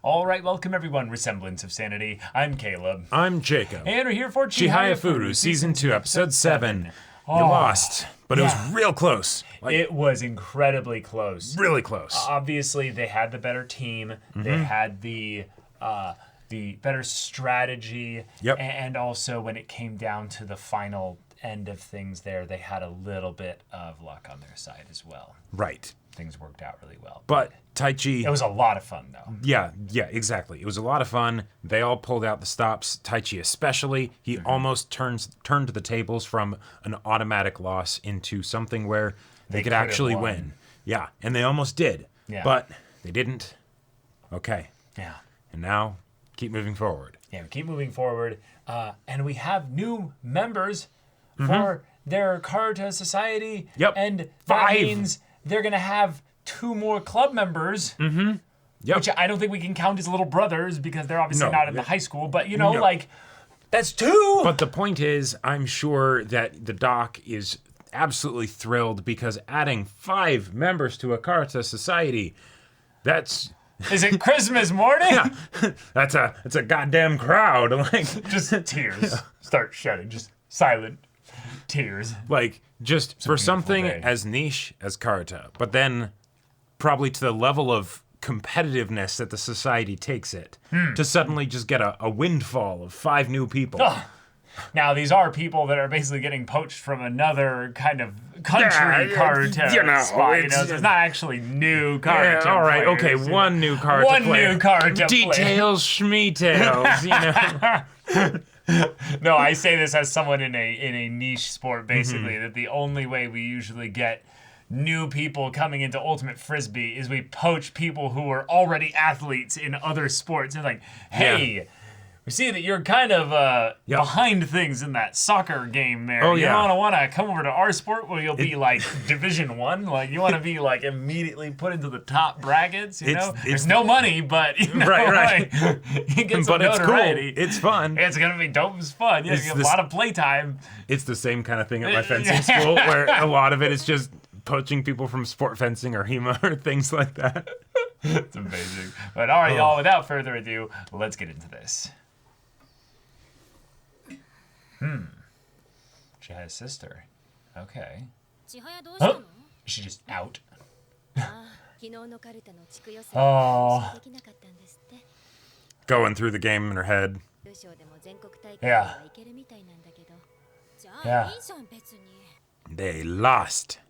All right, welcome everyone. Semblance of Sanity. I'm Caleb. I'm Jacob. And we're here for Chihayafuru, Season 2, Episode 7. You lost, but it was real close. It was incredibly close. Really close. Obviously, they had the better team. They had the better strategy. Yep. And also, when it came down to the final end of things there, they had a little bit of luck on their side as well. Right. Things worked out really well. But Taichi... It was a lot of fun, though. Yeah, exactly. It was a lot of fun. They all pulled out the stops. Taichi especially. He almost turned the tables from an automatic loss into something where they could actually win. Yeah, and they almost did. Yeah. But they didn't. Okay. Yeah. And now, keep moving forward. Yeah, we keep moving forward. And we have new members for their Karuta Society. Yep. And that 5. means they're going to have 2 more club members. Yep. Which I don't think we can count as little brothers because they're obviously not in the high school. But, you know, No. like, that's 2! But the point is, I'm sure that the doc is absolutely thrilled because adding 5 members to a Karuta Society, that's... Is it Christmas morning? Yeah, that's a goddamn crowd. Like, Just tears. Start shedding. Just silent tears. like just for something day. as niche as Karuta, but then probably to the level of competitiveness that the society takes it, to suddenly just get a windfall of 5 new people. Ugh. Now, these are people that are basically getting poached from another kind of country Karuta you know, spot. You know, it's- so it's not actually new Karuta Yeah, all right, players, okay, you know. one new Karuta One player. new Karuta Details, schmetails, you know. No, I say this as someone in a niche sport, basically, that the only way we usually get new people coming into Ultimate Frisbee is we poach people who are already athletes in other sports. And like, hey, we see that you're kind of behind things in that soccer game there. Oh, you yeah. don't want to come over to our sport where you'll be like Division 1? Like, you want to be like immediately put into the top brackets, you know? There's no money, but, you know, Right. like, you get some But it's cool. notoriety. It's fun. It's going to be dope as fun. Yeah, you get a lot of playtime. It's the same kind of thing at my fencing school where a lot of it is just poaching people from sport fencing or HEMA or things like that. It's amazing. But all right, y'all, without further ado, let's get into this. She had a sister. Okay. Oh, is she just out? Oh. Going through the game in her head. Yeah. Yeah. They lost.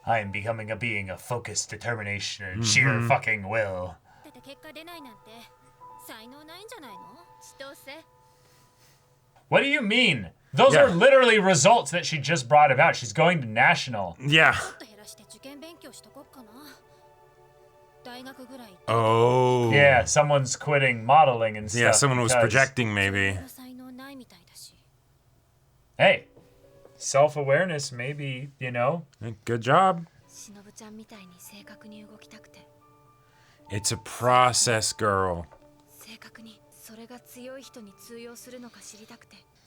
I am becoming a being of focus, determination, and sheer fucking will. What do you mean? Those are literally results that she just brought about. She's going to national. Yeah. Oh. Yeah, someone's quitting modeling and stuff. Yeah, someone was because- projecting maybe. Hey, self-awareness maybe, you know? Good job. It's a process, girl.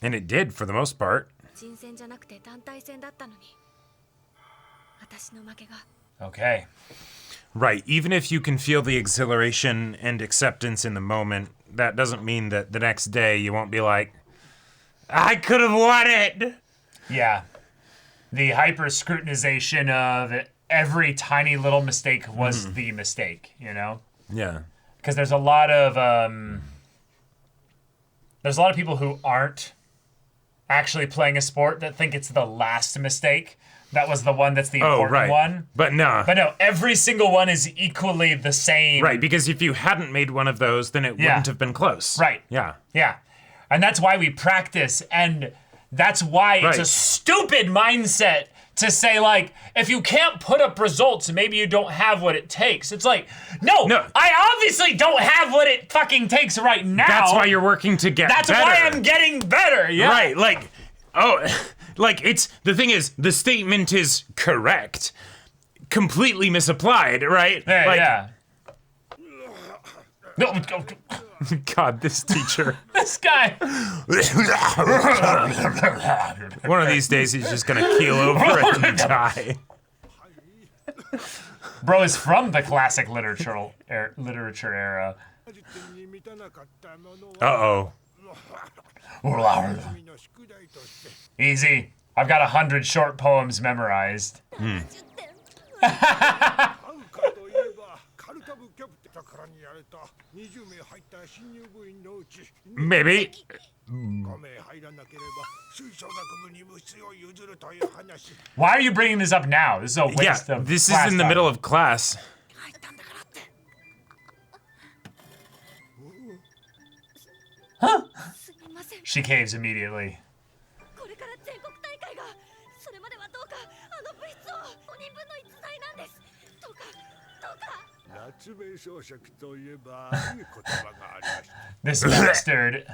And it did for the most part. Okay. Right, even if you can feel the exhilaration and acceptance in the moment, that doesn't mean that the next day you won't be like, I could have won it! Yeah. The hyper-scrutinization of every tiny little mistake was the mistake, you know? Yeah. Because there's a lot of people who aren't actually playing a sport that think it's the last mistake. That was the one that's the important one. But no. But no, every single one is equally the same. Right, because if you hadn't made one of those, then it wouldn't have been close. Right. Yeah. Yeah. And that's why we practice, and that's why it's a stupid mindset to say, like, if you can't put up results, maybe you don't have what it takes. It's like, no, I obviously don't have what it fucking takes right now. That's why you're working to get better. That's why I'm getting better, yeah. Right, like, the thing is, the statement is correct. Completely misapplied, right? Yeah, like, yeah. No, God, this teacher. This guy. One of these days, he's just gonna keel over and die. Bro is from the classic literature era. Uh-oh. Easy. I've got 100 short poems memorized. Maybe. Why are you bringing this up now? This is a waste of this is class in the time. middle of class. Huh? She caves immediately. This bastard.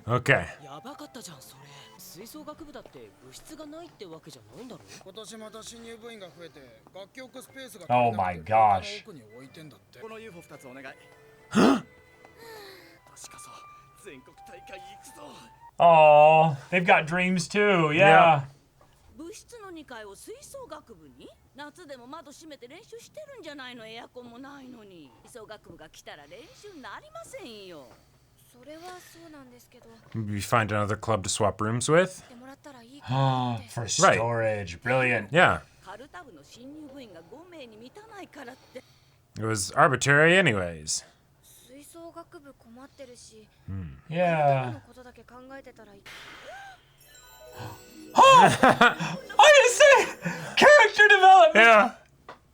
Okay. やばかったじゃんそれ。吹奏楽部だって部室がないってわけじゃないんだろ。今年また新入部員が増えて楽器置くスペースが Oh my gosh. 奥に置いてんだって。この UFO 2つお願い。確かそう。全国大会行くぞ。Oh, they've got dreams too. Yeah. 部室の2階を吹奏楽部に夏でも窓閉めて練習してるんじゃないの。エアコンもないのに吹奏楽部が来たら練習になりませんよ。それはそうなんですけど We find another club to swap rooms with. もらったらいいかなって For storage. Brilliant. Yeah. カルタ部の新入部員が5名に満たないからって。 It was arbitrary anyways. 吹奏楽部困ってるし Yeah. のことだけ考えてたらいい。I didn't say character development. Yeah.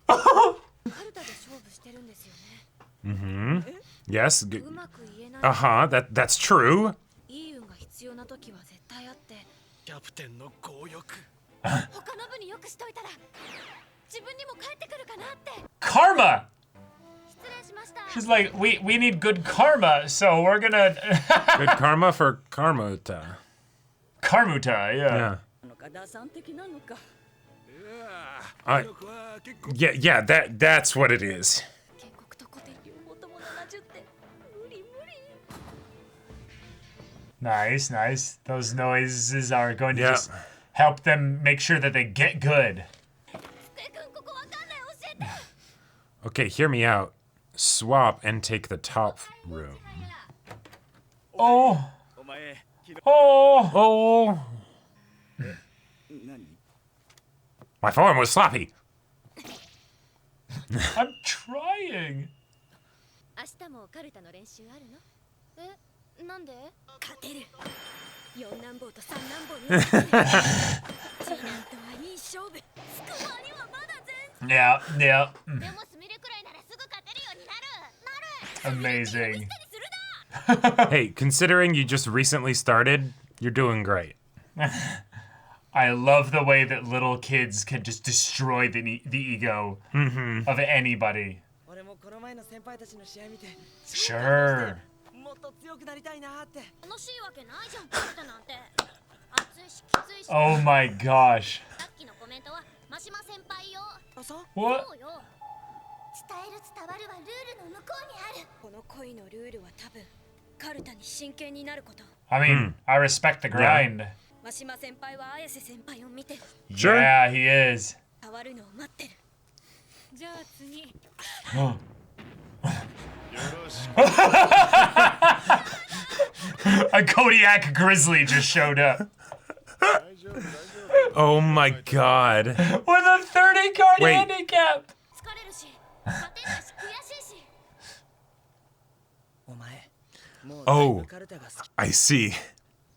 カルタで勝負してるんですよね。 Mm-hmm. Yes. うまく言えない。 Uh-huh. That's true. いい運が必要な時は絶対あって。キャプテンの強欲。他の部によくしといたら自分にも帰ってくるかなって。 Karma. 失礼しました。 She's like, we need good karma, so we're gonna Good karma for Karmuta. Karmuta, yeah. Yeah. のか打算的なのか。 Yeah, that's what it is. 建国と古典両方とも70点。無理無理。 Nice, nice. Those noises are going to Yeah. just help them make sure that they get good. ステ君ここわかんない教えて。 Okay, hear me out. Swap and take the top room. Oh, お前、 oh. Oh. 何？ My form was sloppy. I'm trying. 明日もカルタの練習あるの？え、なんで？勝てる。4ナンボーと3ナンボーに勝てる。次なんとはいい勝負。スコアにはまだ全然。 Yeah, yeah. でもスミレくらいならすぐ勝てるようになる。 Amazing. 手にするな。 Hey, considering you just recently started, you're doing great. I love the way that little kids can just destroy the ego of anybody. 俺もこの前の先輩たちの試合見て。 Sure. もっと強くなりたいなって。楽しいわけないじゃん、カルタなんて。暑いしきついし。 Oh my gosh. さっきのコメントはマシマ先輩よ。あ、そう？ What? そうよ。伝える伝わるはルールの向こうにある。この恋のルールは多分カルタに真剣になること。 I mean, I respect the grind. マシマ先輩は綾瀬先輩を見て Sure. Yeah, he is. 変わるのを待ってる。じゃあ次。 A Kodiak grizzly just showed up Oh my god. with a 30 card Wait. handicap. 疲れるし、勝てないし悔しいし。お前、もう Oh. カルタが好き。 I see.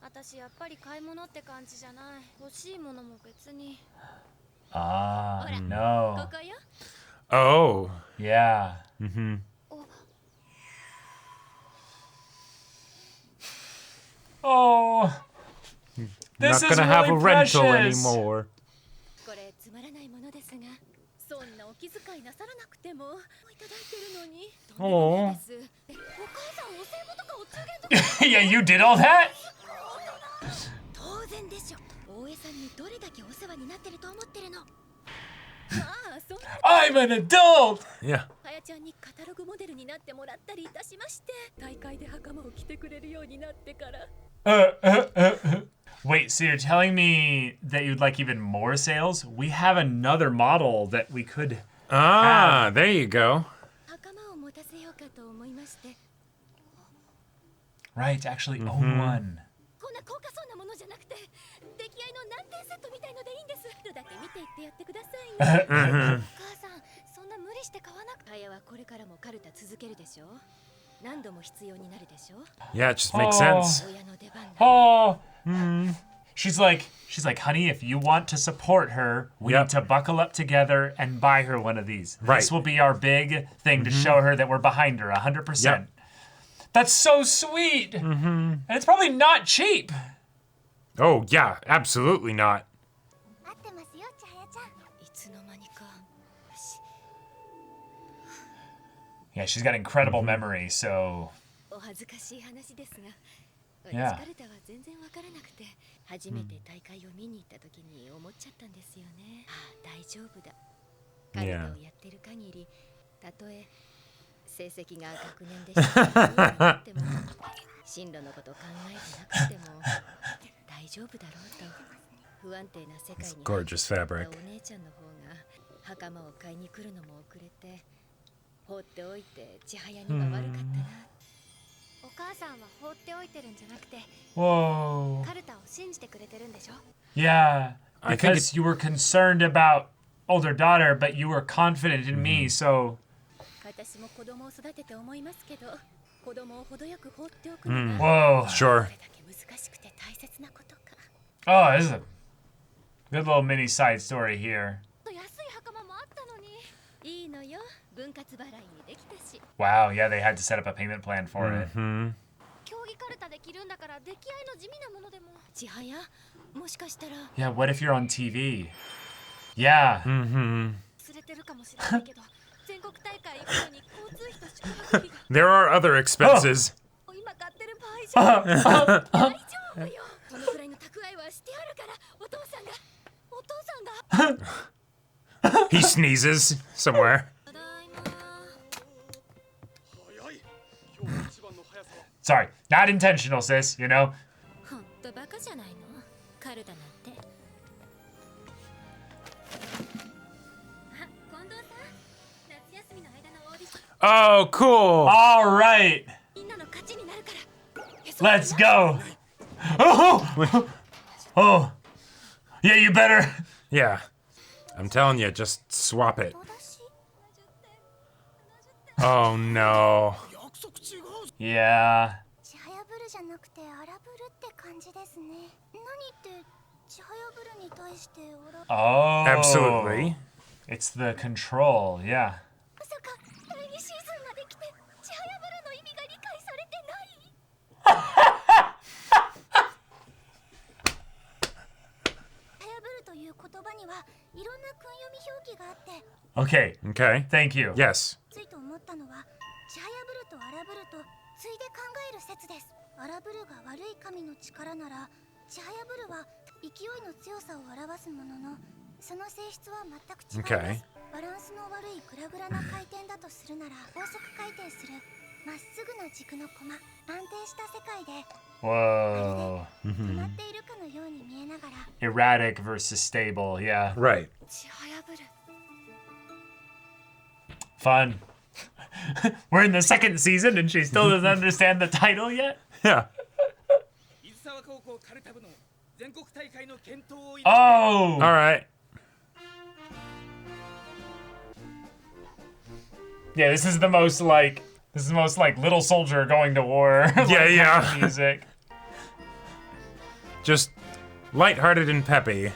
私やっぱり買い物って感じじゃない。欲しいものも別に。 Ah, こ no. こよ。 Oh. Yeah. Mm-hmm. Oh. This Not is gonna have a really rental precious. anymore. これつまらないものですが、そんなお気遣いなさらなくてもいただいてるのに。とんでもないです。お母さんお歳暮とかお中元とか。 Yeah, you did all that? 当然でしょ。大江さんにどれだけお世話になってると思ってるの。I'm an adult! Yeah. あやちゃんにカタログモデルになってもらったりいたしまして、大会で袴を着てくれるようになってから。Wait, so you're telling me that you'd like even more sales? We have another model that we could. Ah, there you go. 袴を持たせようかと思いまして。Right, actually own one. こんな高価そうなものじゃなくて、出来合いの難点セットみたいのでいいんです。るだけ見ていってやってくださいね。お母さん、そんな無理して買わなくて。あやはこれからもカルタ続けるでしょ。何度も必要になるでしょ。Yeah, it just makes sense. 親の出番だ。Oh. She's like, honey, if you want to support her, we Yep. need to buckle up together and buy her one of these. Right. This will be our big thing to show her that we're behind her 100%. Yep. That's so sweet. And it's probably not cheap. Oh, yeah, absolutely not. 合ってますよ、ちはやちゃん。いつの間にか。 Yeah, she's got incredible memory, so. お恥ずかしい話ですが、 Yeah. 私カルタは全然わからなくて、初めて大会を見に行った時に思っちゃったんですよね。ああ、大丈夫だ。カルタをやってる限り、たとえ成績が学年でしたっても、進路のこと考えてなくても大丈夫だろうと。不安定な世界に入ってきたお姉ちゃんの方が袴を買いに来るのも遅れて、放っておいて千早には悪かったな。お母さんは放っておいてるんじゃなくて、 Whoa. カルタを信じてくれてるんでしょ。 Yeah, I think because you were concerned about older daughter, but you were confident in me, so. 私も子供を育てて思いますけど、子供を程よく放っておくのが Whoa. そ Sure. れだけ難しくて大切なことか。 Oh, this is a good little mini side story here. 安い袴もあったのに。いいのよ、分割払いにできたし。 Wow, yeah, they had to set up a payment plan for it. 競技カルタで着るんだから出来合いの地味なものでも。千早、もしかしたら Yeah, what if you're on TV? Yeah. 忘れてるかもしれないけど、全国大会行くのに交通費と宿泊費が There are other expenses. 今買ってる場合じゃない。大丈夫よ。このくらいの蓄えはしてあるから、お父さんが。 He sneezes somewhere. ただいま。 Sorry, not intentional, sis, you know? ほんとバカじゃないの、カルタなんて。あ、近藤さん、夏休みの間のオーディション、 Oh, cool. All right, みんなの勝ちになるから。 let's go. Oh, oh, yeah, you better. Yeah. I'm telling you, just swap it. 私 Oh, no. Yeah. ちはやぶるじゃなくて荒ぶるって感じですね。何ってちはやぶるに対しておら。 Oh. Absolutely. It's the control, yeah. まさか第2シーズンまで来てちはやぶるの意味が理解されてない。ちはやぶるという言葉にはいろんな訓読み表記があって、 Okay, Okay. thank you. Yes. ついと思ったのは、ちはやぶると荒ぶるとついで考える説です。荒ぶるが悪い神の力なら、ちはやぶるは勢いの強さを表すものの、その性質は全く違います。 Okay. バランスの悪いグラグラな回転だとするなら、高速回転するまっすぐな軸の駒、安定した世界で Whoa. 止まっているかのように見えながら、 Erratic versus stable, yeah. Right. ちはやぶる。 Fun. We're in the second season and she still doesn't understand the title yet? Yeah. Oh! All right. Yeah, this is the most like little soldier going to war. like, Yeah, yeah. kind of music. Just lighthearted and peppy.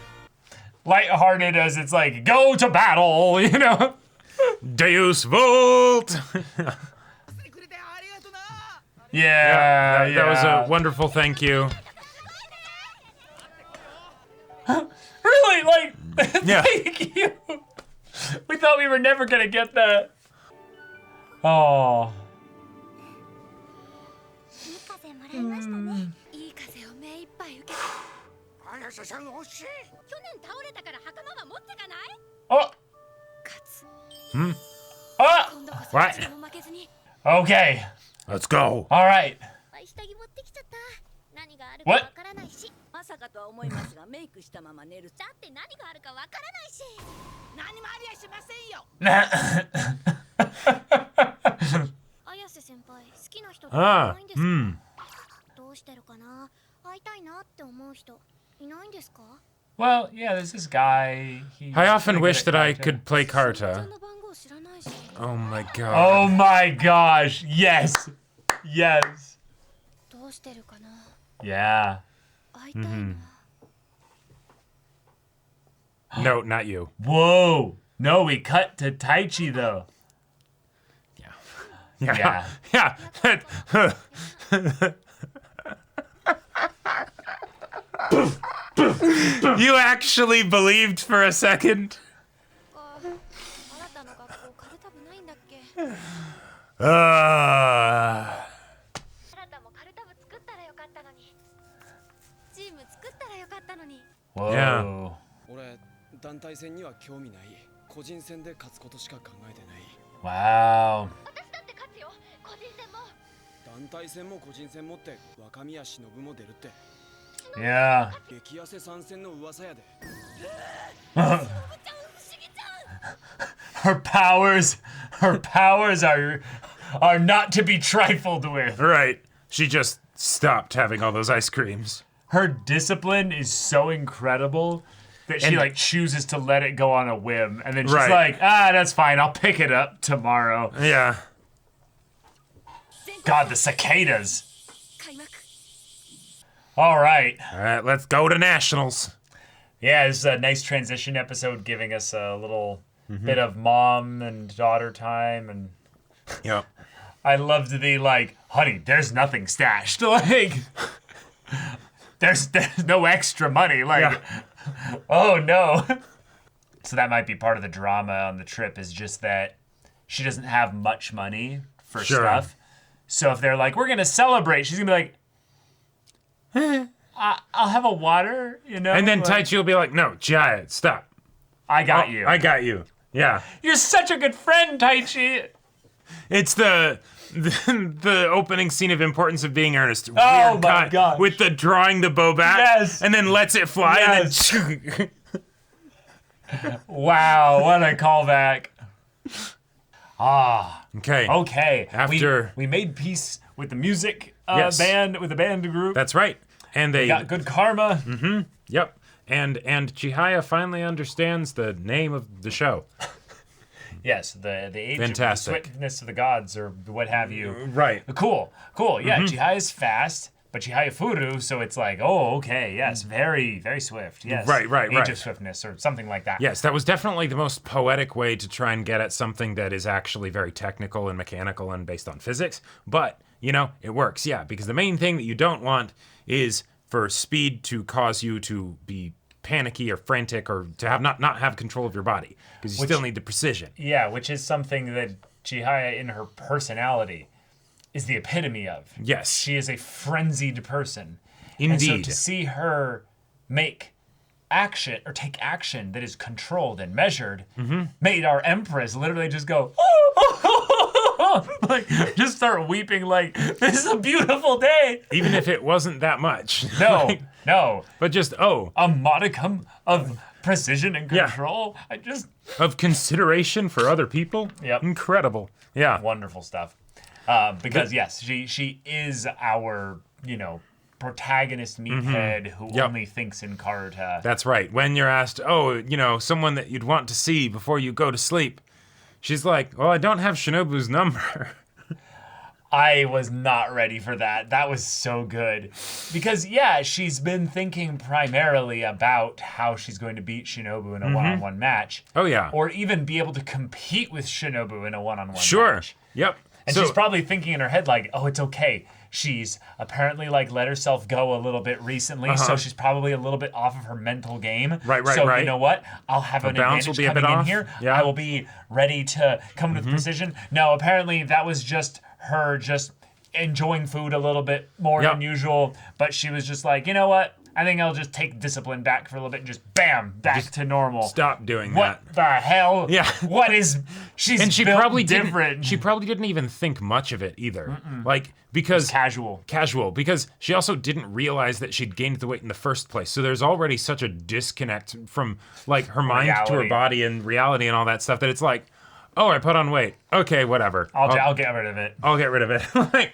Lighthearted as it's like, go to battle, you know? Deus Vult! Yeah, That was a wonderful thank you. Really? Like, Yeah. thank you. We thought we were never gonna get that. Oh. いい風もらいましたね。いい風を目いっぱい受けて。去年倒れたから袴は持ってかない？ Oh. 勝つ。Ah! 今度こそ What? 一度も負けずに Okay. Let's go. All right. 下着持ってきちゃった何があるか What? わからないしまさかとは思いますがメイクしたまま寝るだって何があるかわからないし何もありゃしませんよ綾瀬先輩好きな人とかいないんですか、どうしてるかな会いたいなって思う人いないんですか Well, yeah, there's this guy. He's I often pretty wish good that at I Karate. could play そ Karta. んな番号知らないし Oh my god. Oh my gosh. Yes. Yes. どうしてるかな Yeah. 会いたいな、 No, not you. Whoa. No, we cut to Taichi though. Yeah. Yeah. Yeah. You actually believed for a second? 新たな学校カルタ部ないんだっけ Uh, 新たもカルタ部作ったらよかったのにチーム作ったらよかったのに Whoa. Yeah. 俺団体戦には興味ない個人戦で勝つことしか考えてない Wow. 私だって勝つよ個人戦も団体戦も個人戦もって若宮忍も出るって Yeah. 激痩せ参戦の噂やで Her powers are not to be trifled with. right. She just stopped having all those ice creams. Her discipline is so incredible that she And- like chooses to let it go on a whim, and then she's Right. like, that's fine. I'll pick it up tomorrow. Yeah. God, the cicadas. 開幕 All right. All right, let's go to nationals. Yeah, this is a nice transition episode, giving us a little bit of mom and daughter time, and Yep. I loved the like, honey, there's nothing stashed. Like, there's no extra money. Like, oh no. So that might be part of the drama on the trip, is just that she doesn't have much money for Sure. stuff. So if they're like, we're gonna celebrate, she's gonna be like, I'll have a water, you know. And then like, Taichi will be like, no, Chihaya, stop. I got you. I got you. Yeah. You're such a good friend, Taichi. It's the opening scene of Importance of Being Earnest. Oh Weird my cut gosh. with the drawing the bow back. Yes. And then lets it fly. Yes. And then Wow, what a callback. Okay. Okay. After- we made peace with the music Yes. band, with the band group. That's right. And they got good karma. Yep. And Chihaya finally understands the name of the show. Yes, the age Fantastic. of the swiftness of the gods, or what have you. Right. Cool. Yeah, Chihaya's fast, but Chihayafuru, so it's like, oh, okay, yes, very, very swift. Yes. Right. Age of swiftness, or something like that. Yes, that was definitely the most poetic way to try and get at something that is actually very technical and mechanical and based on physics. But, it works, yeah, because the main thing that you don't want is for speed to cause you to be panicky or frantic or to have not have control of your body, because you still need the precision. Yeah, which is something that Chihaya, in her personality, is the epitome of. Yes. She is a frenzied person. Indeed. And so to see her make action, or take action that is controlled and measured, made our Empress literally just go, like, just start weeping like, this is a beautiful day. Even if it wasn't that much. No, Like, no. but just, A modicum of precision and Yeah. control. of consideration for other people. Yep. Incredible. Yeah. Wonderful stuff. Because yes, she is our, protagonist meathead who Yep. only thinks in Karta. That's right. When you're asked, someone that you'd want to see before you go to sleep, she's like, well, I don't have Shinobu's number. I was not ready for that. That was so good. Because, yeah, she's been thinking primarily about how she's going to beat Shinobu in a one-on-one match. Oh, yeah. Or even be able to compete with Shinobu in a one-on-one Sure. match. Yep. And she's probably thinking in her head like, oh, it's okay. She's apparently like let herself go a little bit recently, so she's probably a little bit off of her mental game. Right, So right. you know what? I'll have an balance will advantage be a bit coming in off. here. Yeah. I will be ready to come with precision. No, apparently that was just her just enjoying food a little bit more Yep. than usual. But she was just like, you know what? I think I'll just take discipline back for a little bit and just bam, back to normal. Stop doing What that. the hell? Yeah. What is She's she built probably different. She probably didn't even think much of it either. Like, because casual. Because she also didn't realize that she'd gained the weight in the first place. So there's already such a disconnect from like her mind to her Reality. body and reality and all that stuff that it's like, oh, I put on weight. Okay, whatever. I'll get rid of it. I'll get rid of it. Like,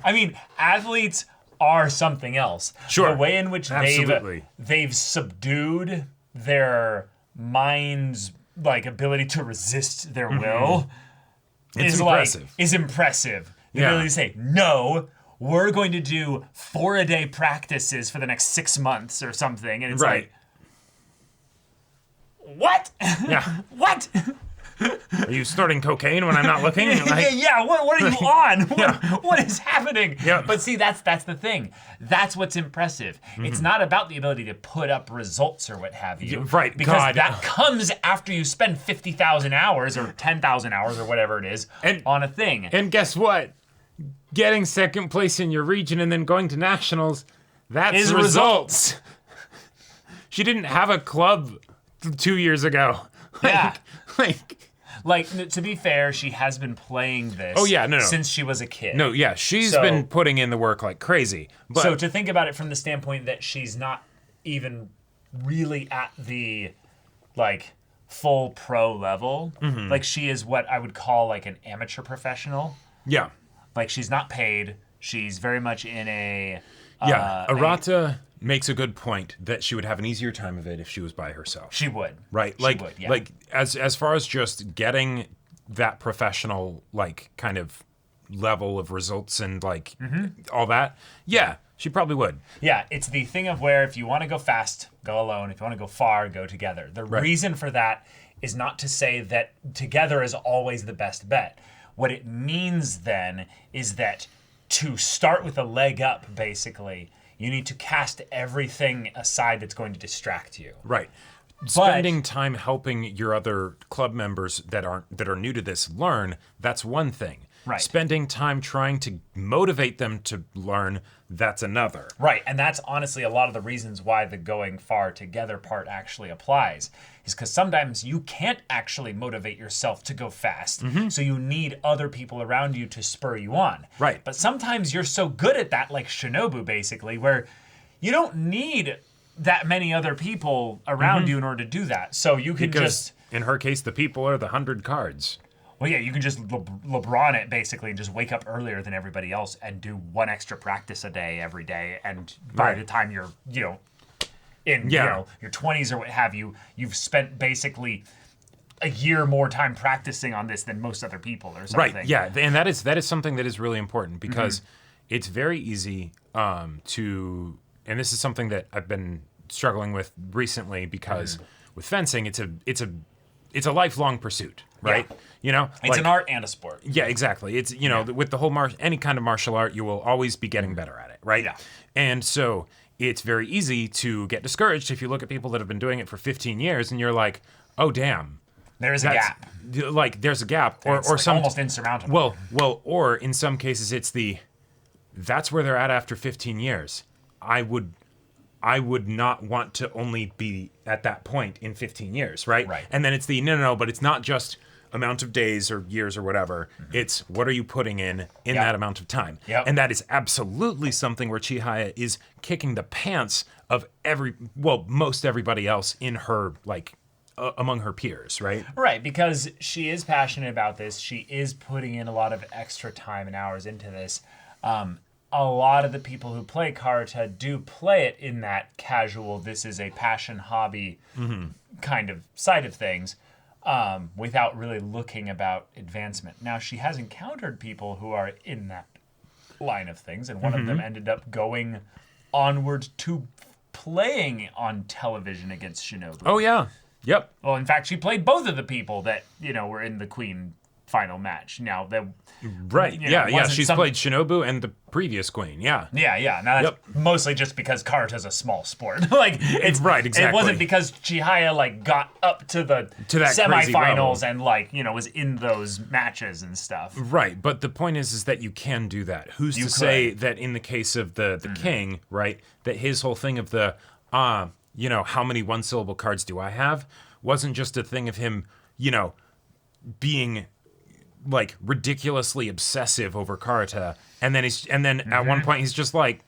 I mean, athletes are something else. Sure. The way in which Absolutely. they've subdued their mind's like ability to resist their will It's is impressive. like is impressive. The Yeah. ability to say, no, we're going to do 4-a-day practices for the next 6 months or something. And it's right. like, what? Yeah. What? Are you snorting cocaine when I'm not looking? Like, Yeah, what are you on? What is happening? Yeah. But see, that's the thing. That's what's impressive. It's not about the ability to put up results or what have you. Yeah, right, Because God. that comes after you spend 50,000 hours or 10,000 hours or whatever it is on a thing. And guess what? Getting second place in your region and then going to nationals, that's Is results. She didn't have a club 2 years ago. Yeah. Like, To be fair, she has been playing this Oh, yeah, no. since she was a kid. no, yeah, she's So- been putting in the work like crazy. But So to think about it from the standpoint that she's not even really at the like full pro level, like she is what I would call like an amateur professional. yeah, Like she's not paid. She's very much in a yeah. Arata makes a good point that she would have an easier time of it if she was by herself. she would. Right, She like would, yeah. like as far as just getting that professional like kind of level of results and like all that, yeah, she probably would. Yeah, it's the thing of where if you want to go fast, go alone. If you want to go far, go together. The reason for that is not to say that together is always the best bet. What it means then is that to start with a leg up, basically, you need to cast everything aside that's going to distract you. Right. Spending time helping your other club members that are new to this learn, that's one thing. Right. Spending time trying to motivate them to learn, that's another. Right, and that's honestly a lot of the reasons why the going far together part actually applies. Is because sometimes you can't actually motivate yourself to go fast, so you need other people around you to spur you on. Right. But sometimes you're so good at that, like Shinobu basically, where you don't need that many other people around you in order to do that. So you can Because just... in her case, the people are the 100 cards. Well, yeah, you can just LeBron it basically and just wake up earlier than everybody else and do one extra practice a day every day. And by the time you're, in your 20s or what have you, you've spent basically a year more time practicing on this than most other people or something. Right. Yeah, and that is something that is really important because it's very easy to, and this is something that I've been struggling with recently because with fencing, it's a lifelong pursuit, right? Yeah. You know, It's an art and a sport. Yeah, exactly. It's with the whole any kind of martial art, you will always be getting better at it, right? Yeah. And so it's very easy to get discouraged if you look at people that have been doing it for 15 years and you're like, oh damn. There is a gap. Like there's a gap, or It's or like some almost insurmountable. Well, or in some cases it's that's where they're at after 15 years. I would not want to only be at that point in 15 years, right? Right. And then it's no, but it's not just amount of days or years or whatever. It's what are you putting in that amount of time? Yep. And that is absolutely something where Chihaya is kicking the pants of most everybody else in her, like, among her peers, right? Right, because she is passionate about this. She is putting in a lot of extra time and hours into this. A lot of the people who play karate do play it in that casual, this is a passion hobby kind of side of things, without really looking about advancement. Now, she has encountered people who are in that line of things, and one of them ended up going onward to playing on television against Shinobu. Oh, yeah. Yep. Well, in fact, she played both of the people that, were in the Queen final match. Now, Right. Yeah. wasn't She's some- played Shinobu and the previous queen. Yeah. Yeah. Now, that's mostly just because karata's a small sport. It's right, exactly. It wasn't because Chihaya, got up to the To that crazy semifinals level. and, was in those matches and stuff. Right, but the point is that you can do that. Who's to say that in the case of the king, right, that his whole thing of how many one-syllable cards do I have? wasn't just a thing of him, being like ridiculously obsessive over Karata, and then at one point he's just like,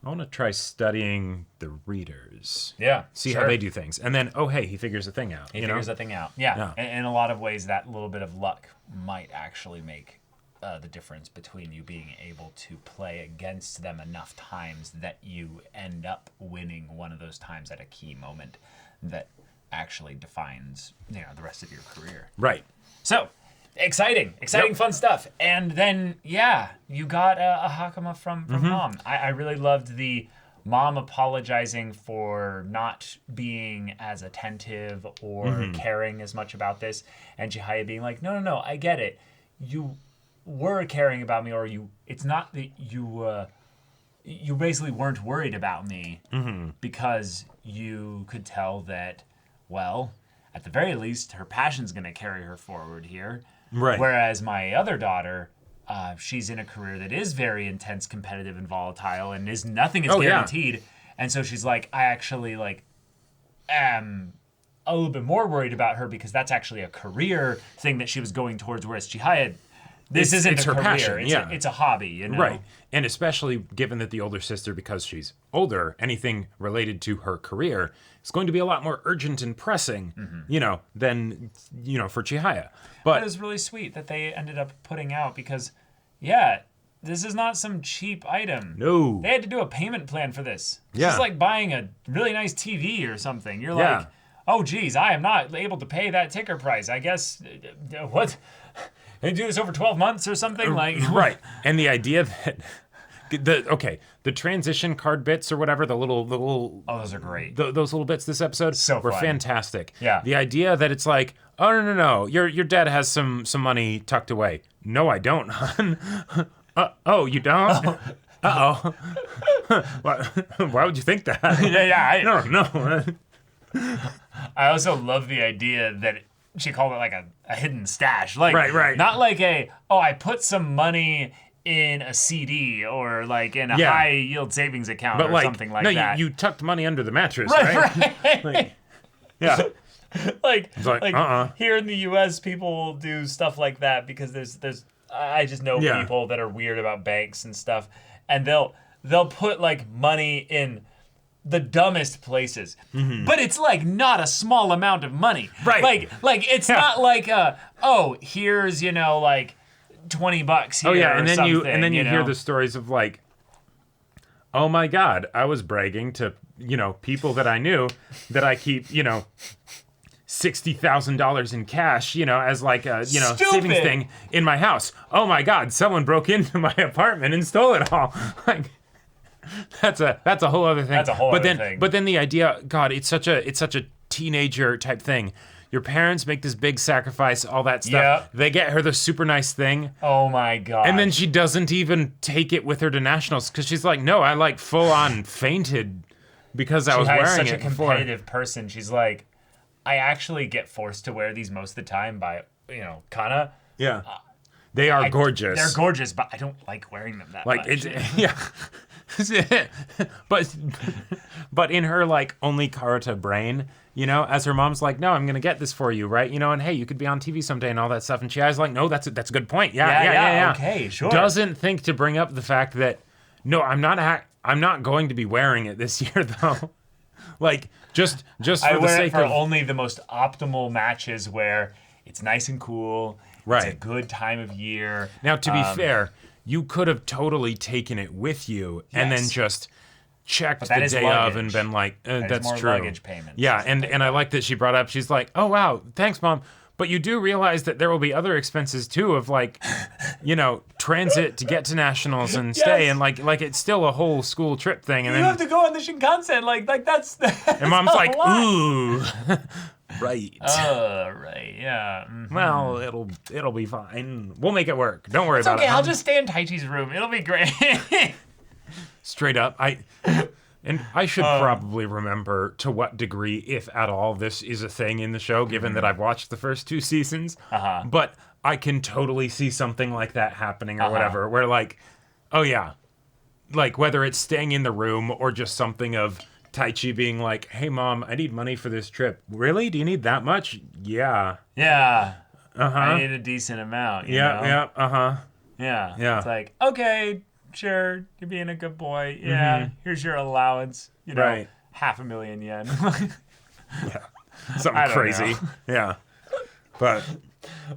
I want to try studying the readers. Yeah. See how they do things. And then, hey, he figures a thing out. He figures a thing out. Yeah. In a lot of ways, that little bit of luck might actually make the difference between you being able to play against them enough times that you end up winning one of those times at a key moment that actually defines, the rest of your career. Right. So, exciting, fun stuff. And then, you got a Hakama from Mom. I really loved the mom apologizing for not being as attentive or caring as much about this, and Chihaya being like, no, I get it. You were caring about me, or it's not that you basically weren't worried about me because you could tell that, well, at the very least, her passion's going to carry her forward here. Right. Whereas my other daughter, she's in a career that is very intense, competitive, and volatile, and nothing is guaranteed. Yeah. And so she's like, I actually am a little bit more worried about her because that's actually a career thing that she was going towards. Whereas Chihaya, this isn't it's a her career. passion. It's a hobby, Right. And especially given that the older sister, because she's older, anything related to her career is going to be a lot more urgent and pressing, than, for Chihaya. But it was really sweet that they ended up putting out because, this is not some cheap item. No. They had to do a payment plan for this. It's Yeah. just like buying a really nice TV or something. You're like, oh, geez, I am not able to pay that ticker price. I guess, what? They do this over 12 months or something? Right. And the idea that the transition card bits or whatever, the little oh, those are great. Those little bits this episode were fun. fantastic. Yeah. The idea that it's like, oh no, your dad has some money tucked away. No, I don't, hon. Oh, you don't? Uh-oh. Why would you think that? No. I also love the idea that she called it like a hidden stash. Right. Not like I put some money in a CD or in a high yield savings account or something like that. No, you tucked money under the mattress, right? Yeah. Here in the U.S., people will do stuff like that because there's I just know people that are weird about banks and stuff, and they'll put money in the dumbest places, but it's not a small amount of money, right? It's not here's $20 here. Oh yeah, and then you know? hear the stories of oh my God, I was bragging to people that I knew that I keep $60,000 in cash, as a savings thing in my house. Oh my God, someone broke into my apartment and stole it all. That's a whole other thing. That's a whole other thing. But then the idea, God, it's such a teenager type thing. Your parents make this big sacrifice, all that stuff. Yep. They get her the super nice thing. Oh my God. And then she doesn't even take it with her to nationals because she's like, no, I full on fainted because I was wearing it before. She's such a competitive person. She's like, I actually get forced to wear these most of the time by, Kana. Yeah. They are gorgeous. They're gorgeous, but I don't like wearing them that much. But in her only Karata brain, as her mom's like, no, I'm gonna get this for you, right? And hey, you could be on TV someday and all that stuff. And Chia's like, no, that's a good point. Yeah. Okay, sure. Doesn't think to bring up the fact that no, I'm not going to be wearing it this year though. Just for I the wear sake it for of only the most optimal matches where it's nice and cool. Right. It's a good time of year. Now, to be fair, you could have totally taken it with you and then just checked the day of and been like, that's more true. Luggage payments. Yeah, and I like that she brought up, she's like, oh, wow, thanks, Mom. But you do realize that there will be other expenses, too, of transit to get to nationals and stay. And it's still a whole school trip thing. And you then have to go on the Shinkansen. That's and Mom's like, ooh. Right. Right, yeah. Mm-hmm. Well, it'll be fine. We'll make it work. Don't worry about it. Okay, I'll just stay in Taichi's room. It'll be great. Straight up, I should probably remember to what degree, if at all, this is a thing in the show, given that I've watched the first 2 seasons. But I can totally see something like that happening or whatever, where oh yeah, whether it's staying in the room or just something of Taichi being like, "Hey, Mom, I need money for this trip." Really? Do you need that much? Yeah. Yeah. Uh-huh. I need a decent amount. You Yeah, know? yeah, uh-huh. Yeah. Yeah. It's like, okay, sure, you're being a good boy. Yeah, here's your allowance. You know, Right. 500,000 yen. Something I don't crazy. know. Yeah. But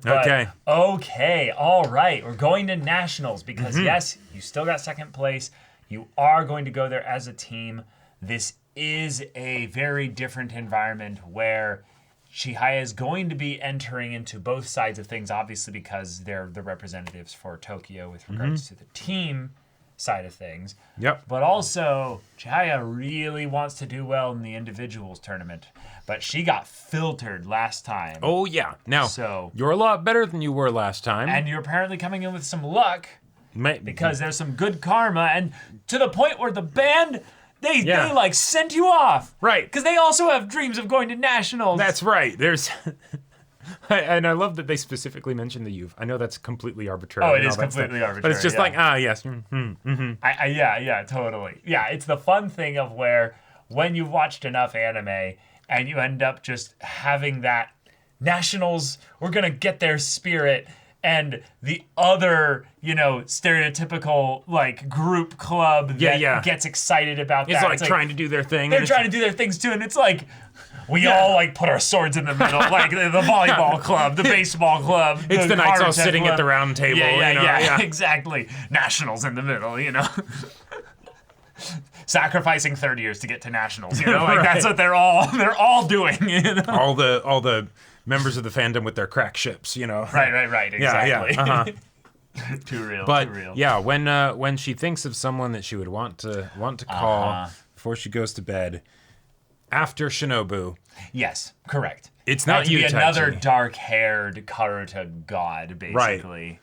But, okay. Okay. All right. We're going to nationals because yes, you still got second place. You are going to go there as a team. This is a very different environment where Chihaya is going to be entering into both sides of things, obviously because they're the representatives for Tokyo with regards to the team side of things. Yep. But also, Chihaya really wants to do well in the individuals tournament. But she got filtered last time. Oh yeah. Now, So- you're a lot better than you were last time. And you're apparently coming in with some luck Ma- because there's some good karma. And to the point where the band, they like sent you off. Right. Because they also have dreams of going to nationals. That's right. There's and I love that they specifically mentioned the youth. I know that's completely arbitrary. Oh, it and is all that stuff, completely arbitrary, But it's just yeah. like, yes. Yeah, totally. Yeah, it's the fun thing of where when you've watched enough anime and you end up just having that nationals, we're going to get their spirit, and the other, stereotypical like group club that gets excited about It's that. like trying to do their thing. They're trying to do their things too, and it's like we all like put our swords in the middle, like the volleyball club, the baseball club. It's the knights all karate sitting club. at the round table. Yeah, exactly. Nationals in the middle, Sacrificing 30 years to get to nationals, like Right. that's what they're all doing. All the members of the fandom with their crack ships, Right, exactly. Yeah. Too real. But too real. yeah, when she thinks of someone that she would want to call before she goes to bed, after Shinobu, Yes, correct. It's Had not to you, be another Taichi. dark-haired Karuta god, basically.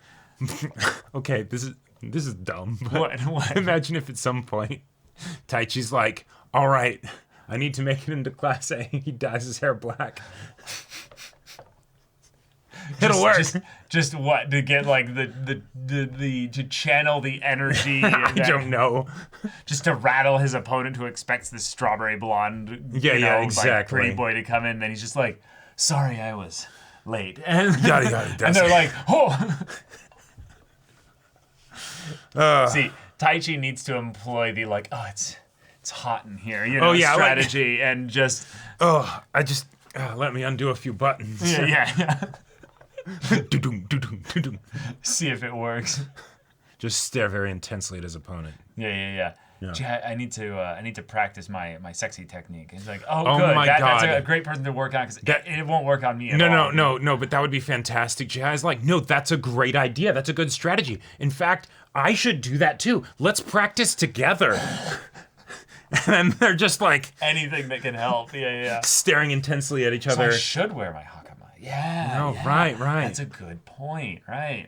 okay, this is dumb. But What? imagine if at some point Taichi's like, "All right, I need to make it into Class A." He dyes his hair black. It'll work. Just what to get like the to channel the energy. I don't know. Just to rattle his opponent who expects this strawberry blonde, Yeah, like, exactly. pretty boy to come in. Then he's just like, "Sorry, I was late," and Yada, and they're like, "Oh." See, Taichi needs to employ the like, "Oh, it's hot in here," strategy, and just I just let me undo a few buttons. yeah. Doo-doom, doo-doom, doo-doom. See if it works. Just stare very intensely at his opponent. Yeah. Gee, I need to practice my sexy technique. It's like, oh, Oh good. my That's God. a great person to work on because it won't work on me at all. No, but that would be fantastic. Jihai's like, no, that's a great idea. That's a good strategy. In fact, I should do that too. Let's practice together. And then they're just like Anything that can help. Yeah. staring intensely at each So other. I should wear my hakama. Yeah. No, yeah. right. That's a good point. Right.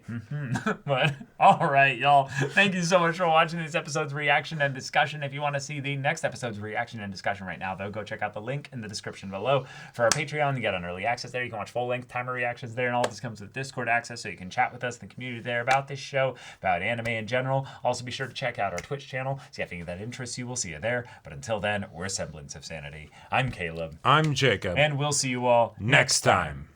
But all right, y'all. Thank you so much for watching this episode's reaction and discussion. If you want to see the next episode's reaction and discussion right now, though, go check out the link in the description below for our Patreon. You get on early access there. You can watch full-length timer reactions there, and all this comes with Discord access, so you can chat with us in the community there about this show, about anime in general. Also, be sure to check out our Twitch channel. See if any of that interests you. We'll see you there. But until then, we're Semblance of Sanity. I'm Caleb. I'm Jacob. And we'll see you all next time.